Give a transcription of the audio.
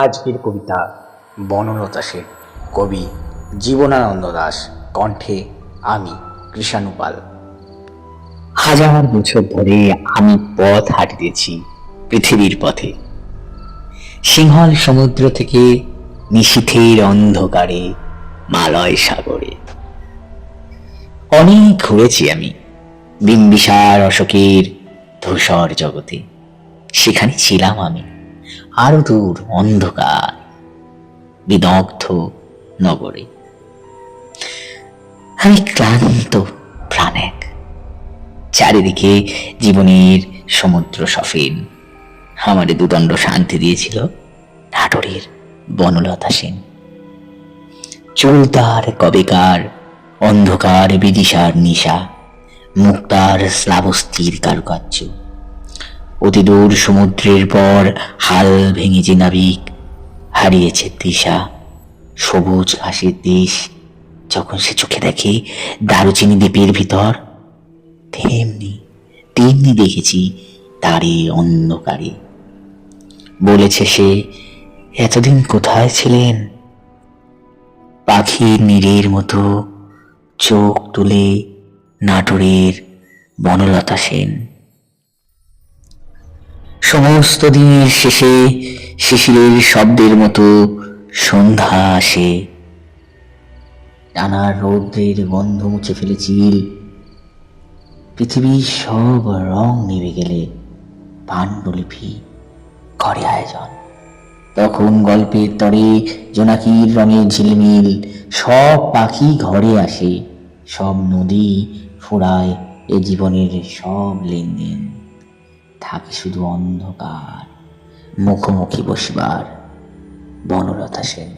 আজকের কবিতা বনলতা সেন, কবি জীবনানন্দ দাশ, কণ্ঠে আমি কৃষাণুপাল। হাজার বছর ধরে আমি পথ হাঁটিতেছি পৃথিবীর পথে, সিংহল সমুদ্র থেকে নিশীথের অন্ধকারে মালয় সাগরে। অনেক ঘুরেছি আমি বিম্বিসার অশোকের ধূসর জগতে, সেখানে ছিলাম আমি আরো দূর অন্ধকার বিদগ্ধ নগরে। আমি ক্লান্ত প্রাণ এক, চারিদিকে জীবনের সমুদ্র সফিন। আমারে দুদণ্ড শান্তি দিয়েছিল নাটোরের বনলতা সেন। চুলতার কবেকার অন্ধকার বিদিশার নিশা, মুক্তার স্লাবস্থির কারুকার্য। অতিদূর সমুদ্রের পর হাল ভেঙে যে নাবিক হারিয়েছে দিশা, সবুজ ঘাসের দেশ যখন সে চোখে দেখে দারুচিনি দ্বীপের ভিতর, তেমনি তেমনি দেখেছি তারে অন্ধকারে। বলেছে সে, এতদিন কোথায় ছিলেন? পাখির নীড়ের মতো চোখ তুলে নাটোরের বনলতা সেন। সমস্ত দিনের শেষে শিশিরের শব্দের মতো সন্ধ্যা আসে। টানার রৌদ্রের গন্ধ মুছে ফেলে চিল, পৃথিবীর সব রং নিভে গেলে পাণ্ডুলিপি করে আয়োজন। তখন গল্পের তরে জোনাকির রঙের ঝিলমিল, সব পাখি ঘরে আসে, সব নদী ফুরায় এ জীবনের সব লেনদেন। থাকে শুধু অন্ধকার, মুখোমুখি বসবার বনলতা সেন।